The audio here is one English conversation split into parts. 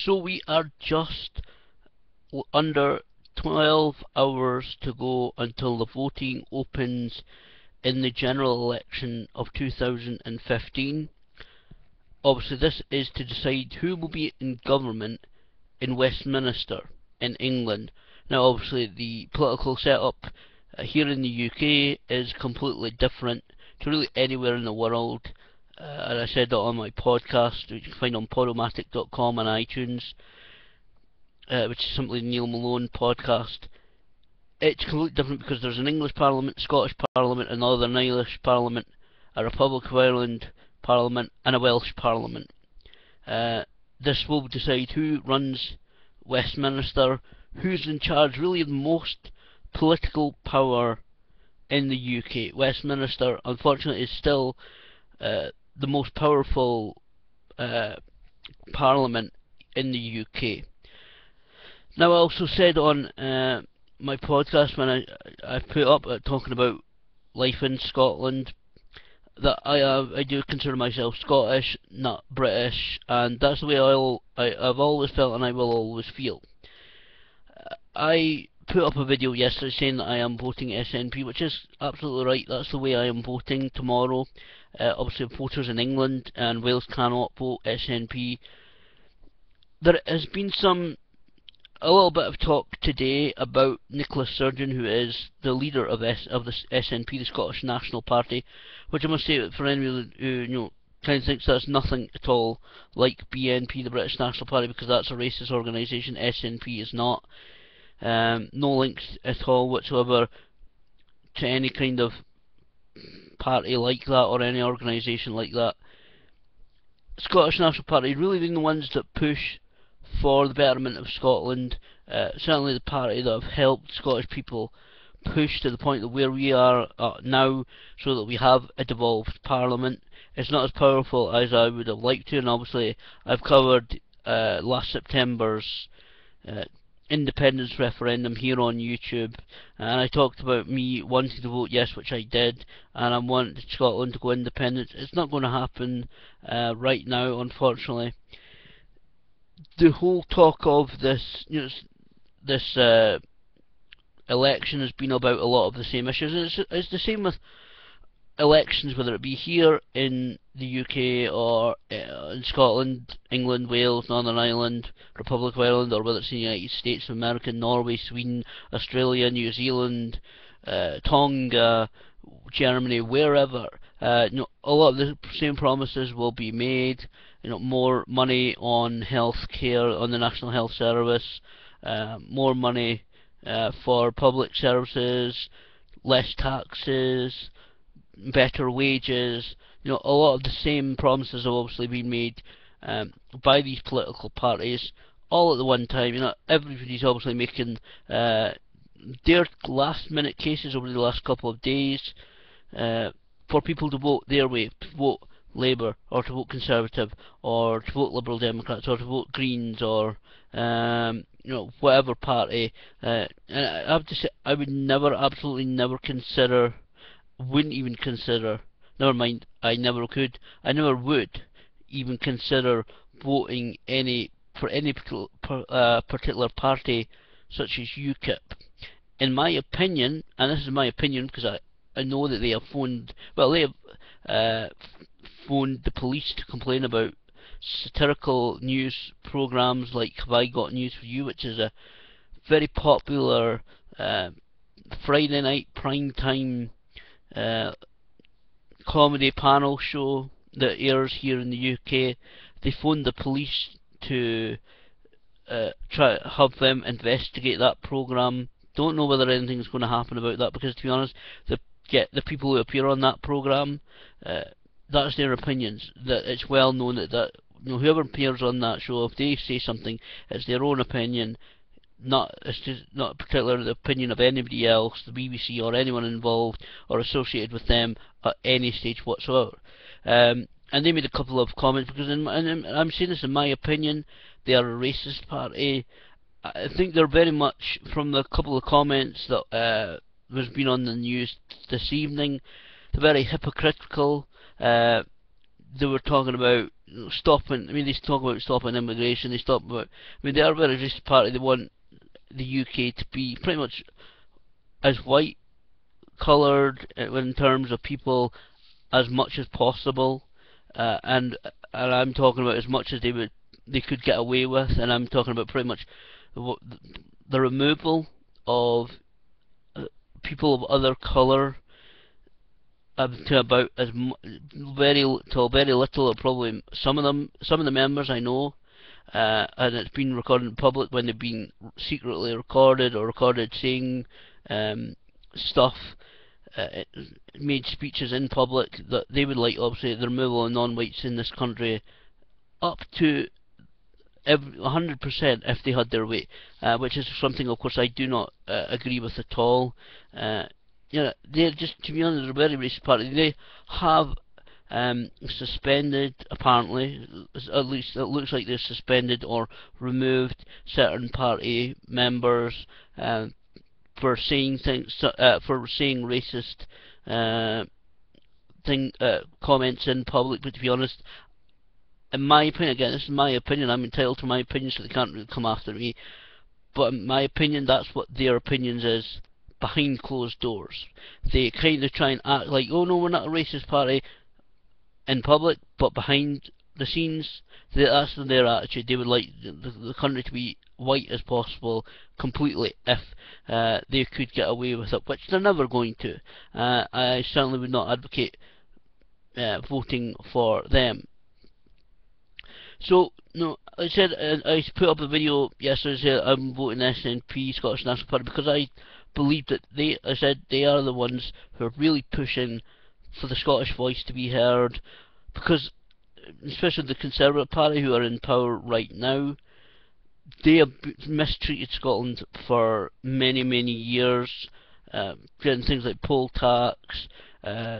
So we are just under 12 hours to go until the voting opens in the general election of 2015. Obviously, this is to decide who will be in government in Westminster in England. Now, obviously, the political setup here in the UK is completely different to really anywhere in the world. And I said that on my podcast, which you can find on podomatic.com and iTunes, which is simply Neil Malone podcast. It's completely different because there's an English Parliament, Scottish Parliament, a Northern Irish Parliament, a Republic of Ireland Parliament, and a Welsh Parliament. This will decide who runs Westminster, who's in charge, really the most political power in the UK. Westminster, unfortunately, is still the most powerful Parliament in the UK. Now, I also said on my podcast when I put up talking about life in Scotland that I do consider myself Scottish, not British, and that's the way I've always felt and I will always feel. I put up a video yesterday saying that I am voting SNP, which is absolutely right. That's the way I am voting tomorrow. Obviously, voters in England and Wales cannot vote SNP. There has been a little bit of talk today about Nicola Sturgeon, who is the leader of the SNP, the Scottish National Party, which I must say, for anyone who kind of thinks that's nothing at all like BNP, the British National Party, because that's a racist organisation. SNP is not. No links at all whatsoever to any kind of party like that or any organisation like that. Scottish National Party really being the ones that push for the betterment of Scotland, certainly the party that have helped Scottish people push to the point of where we are now, so that we have a devolved parliament. It's not as powerful as I would have liked to, and obviously I've covered last September's independence referendum here on YouTube, and I talked about me wanting to vote yes, which I did, and I want Scotland to go independent. It's not going to happen right now, unfortunately. The whole talk of this, this election has been about a lot of the same issues, and it's the same with elections, whether it be here in the UK or in Scotland, England, Wales, Northern Ireland, Republic of Ireland, or whether it's in the United States of America, Norway, Sweden, Australia, New Zealand, Tonga, Germany, wherever. A lot of the same promises will be made. More money on health care, on the National Health Service, more money for public services, less taxes, better wages. A lot of the same promises have obviously been made by these political parties all at the one time. Everybody's obviously making their last minute cases over the last couple of days for people to vote their way, to vote Labour, or to vote Conservative, or to vote Liberal Democrats, or to vote Greens, or whatever party. And I have to say, I would never, absolutely never consider, wouldn't even consider, never mind, I never could, I never would even consider voting for any particular party such as UKIP. In my opinion, and this is my opinion because I know that they have phoned the police to complain about satirical news programmes like Have I Got News For You, which is a very popular Friday night primetime comedy panel show that airs here in the UK. They phoned the police to try to have them investigate that programme. Don't know whether anything's going to happen about that, because to be honest, the people who appear on that programme, that's their opinions. That it's well known that whoever appears on that show, if they say something, it's their own opinion. It's just not particularly the opinion of anybody else, the BBC or anyone involved or associated with them at any stage whatsoever. And they made a couple of comments, because I'm saying this in my opinion, they are a racist party. I think they're very much, from the couple of comments that has been on the news this evening, they're very hypocritical. They were talking about stopping. I mean, they talk about stopping immigration. They talk about. I mean, they are a very racist party. They want the UK to be pretty much as white coloured in terms of people as much as possible, and I'm talking about as much as they could get away with, and I'm talking about pretty much the removal of people of other colour to about very little, or probably some of the members I know, and it's been recorded in public when they've been secretly recorded or recorded saying stuff, made speeches in public that they would like, obviously, the removal of non-whites in this country up to 100% if they had their way, which is something, of course, I do not agree with at all. They're just, to be honest, a very racist party. They have suspended, apparently, at least it looks like they've suspended or removed certain party members for saying things, for saying racist comments in public. But to be honest, in my opinion, again, this is my opinion, I'm entitled to my opinion, so they can't really come after me, but in my opinion, that's what their opinions is behind closed doors. They kind of try and act like, oh no, we're not a racist party in public, but behind the scenes, that's their attitude. They would like the country to be white as possible completely if they could get away with it, which they're never going to. I certainly would not advocate voting for them. So, no, I said, I put up a video yesterday saying I'm voting SNP, Scottish National Party, because I believe that I said they are the ones who are really pushing for the Scottish voice to be heard, because, especially the Conservative Party who are in power right now, they have mistreated Scotland for many, many years, getting things like poll tax,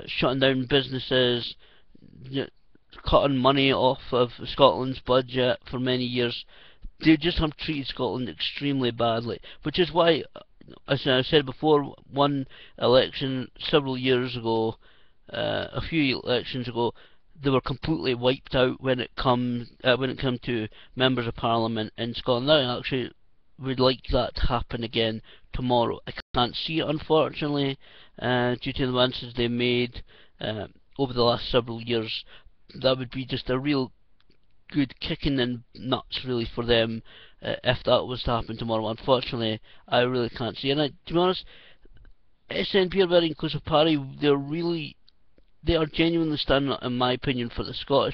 shutting down businesses, cutting money off of Scotland's budget for many years. They just have treated Scotland extremely badly, which is why, as I said before, one election several years ago, a few elections ago, they were completely wiped out when it came to members of Parliament in Scotland. Now, I actually would like that to happen again tomorrow. I can't see it, unfortunately, due to the advances they made over the last several years. That would be just a real good kicking in nuts, really, for them if that was to happen tomorrow. Unfortunately, I really can't see. And to be honest, SNP are a very inclusive party. They are genuinely standing up, in my opinion, for the for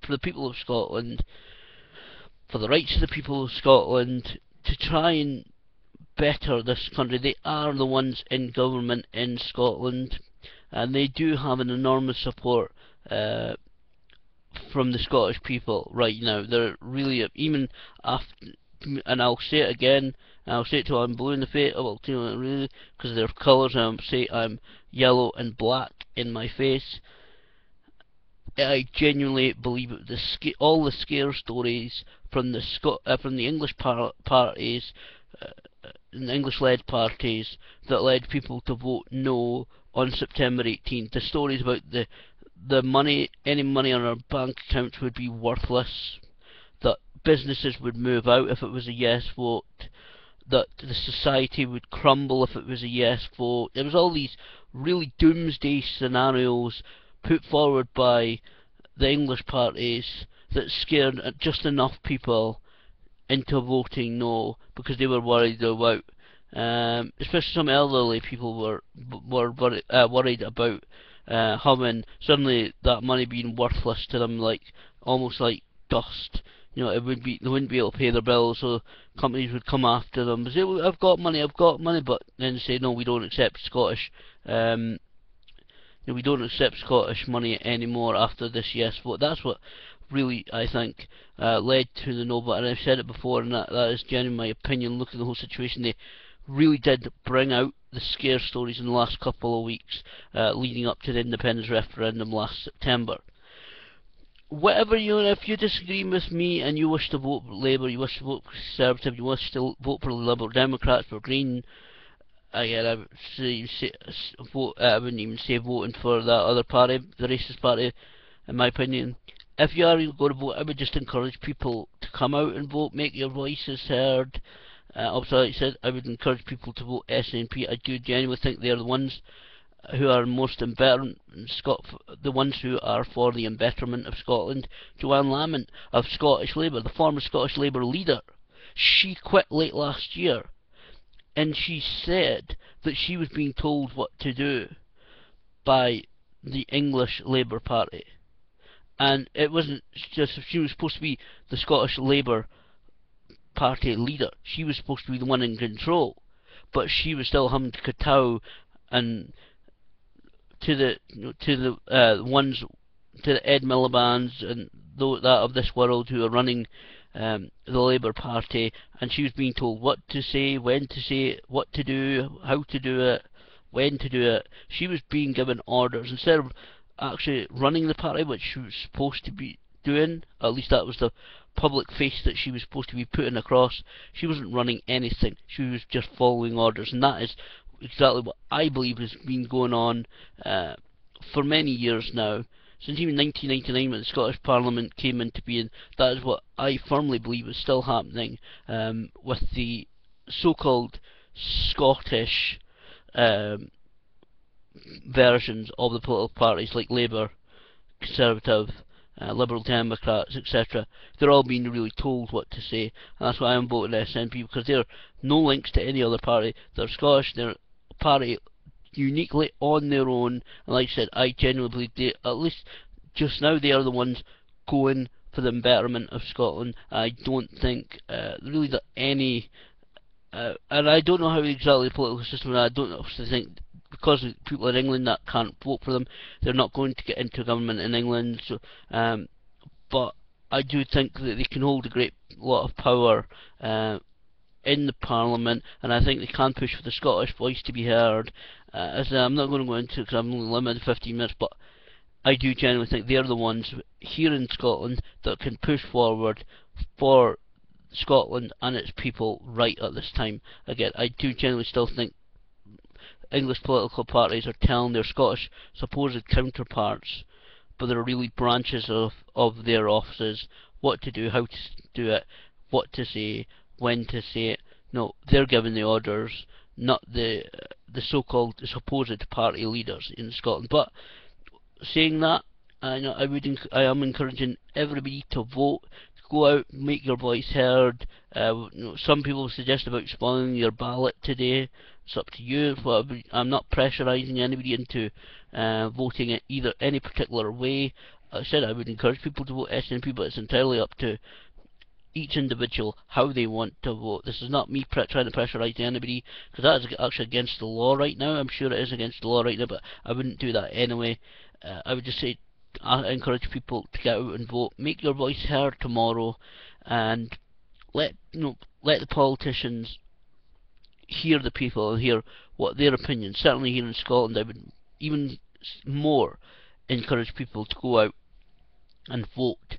the people of Scotland, for the rights of the people of Scotland, to try and better this country. They are the ones in government in Scotland, and they do have an enormous support from the Scottish people right now. They're really, even after, and I'll say it again, and I'll say it till I'm blue in the face, well, really, because of their colours, and I'll say I'm yellow and black in my face. I genuinely believe it. All the scare stories from the English parties, the English-led parties that led people to vote no on September 18th. The stories about the money, any money on our bank accounts would be worthless, that businesses would move out if it was a yes vote, that the society would crumble if it was a yes vote. There was all these really doomsday scenarios put forward by the English parties that scared just enough people into voting no, because they were worried about, especially some elderly people were worried about having suddenly that money being worthless to them, like almost like dust. They wouldn't be able to pay their bills, so companies would come after them and say, well, I've got money, but then say, no, we don't accept Scottish we don't accept Scottish money anymore after this yes vote. That's what really, I think, led to the no vote. And I've said it before, and that is genuinely my opinion. Look at the whole situation. They really did bring out the scare stories in the last couple of weeks leading up to the independence referendum last September. Whatever if you disagree with me and you wish to vote for Labour, you wish to vote for Conservative, you wish to vote for the Liberal Democrats, for Green, again, I wouldn't even say voting for that other party, the racist party, in my opinion. if you are going to vote, I would just encourage people to come out and vote, make your voices heard. Also, like I said, I would encourage people to vote SNP. I do genuinely think they're the ones who are most embittered, the ones who are for the embitterment of Scotland. Joanne Lamont of Scottish Labour, the former Scottish Labour leader, she quit late last year, and she said that she was being told what to do by the English Labour Party. And it wasn't just, she was supposed to be the Scottish Labour Party leader. She was supposed to be the one in control, but she was still having to kowtow and to the ones, to the Ed Miliband's and that of this world who are running the Labour Party, and she was being told what to say, when to say it, what to do, how to do it, when to do it. She was being given orders instead of actually running the party, which she was supposed to be doing. At least that was the public face that she was supposed to be putting across. She wasn't running anything. She was just following orders, and that is exactly what I believe has been going on for many years now. Since even 1999, when the Scottish Parliament came into being, that is what I firmly believe is still happening with the so-called Scottish versions of the political parties like Labour, Conservative, Liberal Democrats, etc. They're all being really told what to say, and that's why I'm voting SNP, because they're no links to any other party. They're Scottish, they're a party uniquely on their own, and like I said, I genuinely believe they, at least just now, they are the ones going for the betterment of Scotland. I don't think really that any, and I don't know how exactly the political system is. I don't obviously think, because people in England that can't vote for them, they're not going to get into government in England. So, but I do think that they can hold a great lot of power in the Parliament, and I think they can push for the Scottish voice to be heard. As I'm not going to go into it because I'm only limited to 15 minutes, but I do genuinely think they're the ones here in Scotland that can push forward for Scotland and its people right at this time. Again, I do genuinely still think English political parties are telling their Scottish supposed counterparts, but they're really branches of their offices, what to do, how to do it, what to say, when to say it. No, they're giving the orders, not the so-called supposed party leaders in Scotland. But saying that, I am encouraging everybody to vote, to go out, make your voice heard. Some people suggest about spoiling your ballot today. It's up to you. I'm not pressurising anybody into voting it either any particular way. I said I would encourage people to vote SNP, but it's entirely up to each individual how they want to vote. This is not me trying to pressurise anybody, because that is actually against the law right now. I'm sure it is against the law right now, but I wouldn't do that anyway. I would just say, I encourage people to get out and vote, make your voice heard tomorrow, and let the politicians hear the people and hear what their opinions. Certainly here in Scotland, I would even more encourage people to go out and vote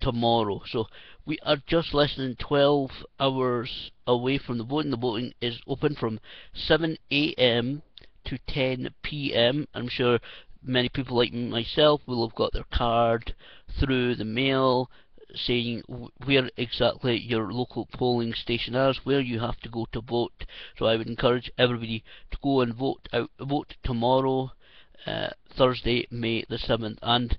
tomorrow. So we are just less than 12 hours away from the voting. The voting is open from 7 AM to 10 PM. I'm sure many people like myself will have got their card through the mail saying where exactly your local polling station is, where you have to go to vote. So I would encourage everybody to go and vote tomorrow, Thursday, May the 7th. And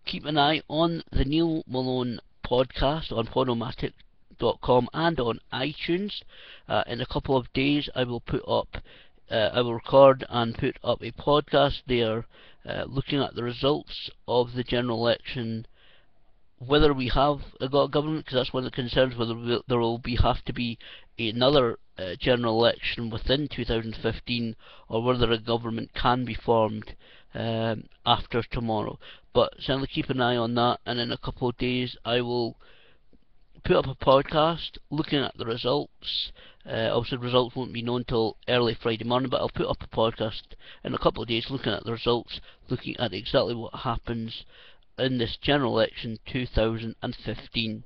keep an eye on the Neil Malone podcast on Podomatic.com and on iTunes. In a couple of days I will record and put up a podcast there looking at the results of the general election, whether we have got a government, because that's one of the concerns, whether there will have to be another general election within 2015, or whether a government can be formed after tomorrow. But certainly keep an eye on that, and in a couple of days I will put up a podcast looking at the results. Obviously the results won't be known till early Friday morning, but I'll put up a podcast in a couple of days looking at the results, looking at exactly what happens in this general election 2015.